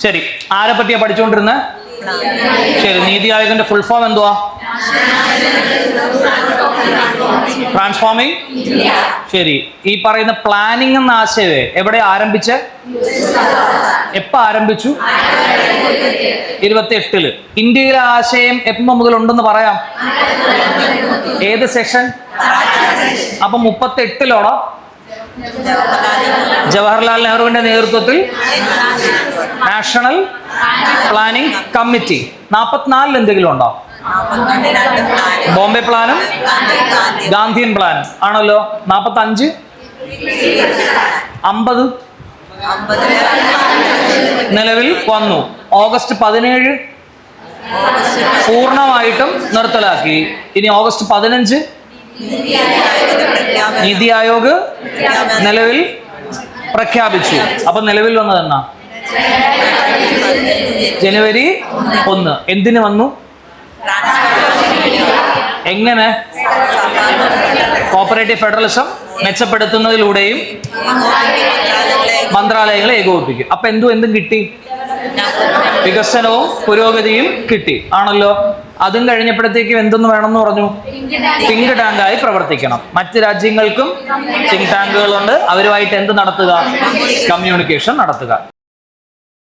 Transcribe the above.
ശരി, ആരെ പറ്റിയാ പഠിച്ചുകൊണ്ടിരുന്നത്? ശരി, നീതി ആയോഗിന്റെ ഫുൾ ഫോം എന്തുവാ? ട്രാൻസ്ഫോമിംഗ്. ശരി, ഈ പറയുന്ന പ്ലാനിംഗ് എന്ന ആശയമേ എവിടെ ആരംഭിച്ച്? എപ്പോ ആരംഭിച്ചു? 28-ല്. ഇന്ത്യയിലെ ആശയം എപ്പോ മുതൽ ഉണ്ടെന്ന് പറയാം? ഏത് സെഷൻ? അപ്പൊ 38-ലോടോ ജവഹർലാൽ നെഹ്റുവിന്റെ നേതൃത്വത്തിൽ നാഷണൽ പ്ലാനിംഗ് കമ്മിറ്റി. 44-ൽ എന്തെങ്കിലും ഉണ്ടോ? ബോംബെ പ്ലാനും ഗാന്ധിയൻ പ്ലാനും ആണല്ലോ. 45, 50 നിലവിൽ വന്നു. ഓഗസ്റ്റ് 17 പൂർണ്ണമായിട്ടും നിർത്തലാക്കി. ഇനി ഓഗസ്റ്റ് 15 നീതി ആയോഗ് നിലവിൽ പ്രഖ്യാപിച്ചു. അപ്പൊ നിലവിൽ വന്നത് എന്നാ? ജനുവരി 1. എന്തിനു വന്നു? എങ്ങനെ? കോപ്പറേറ്റീവ് ഫെഡറലിസം മെച്ചപ്പെടുത്തുന്നതിലൂടെയും മന്ത്രാലയങ്ങളെ ഏകോപിപ്പിക്കും. അപ്പൊ എന്തും കിട്ടി? വികസനവും പുരോഗതിയും കിട്ടി ആണല്ലോ. അതും കഴിഞ്ഞപ്പോഴത്തേക്കും എന്തെന്ന് വേണമെന്ന് പറഞ്ഞു? തിങ്ക് ടാങ്കായി പ്രവർത്തിക്കണം. മറ്റ് രാജ്യങ്ങൾക്കും തിങ്ക് ടാങ്കുകളുണ്ട്. അവരുമായിട്ട് എന്ത് നടത്തുക? കമ്മ്യൂണിക്കേഷൻ നടത്തുക.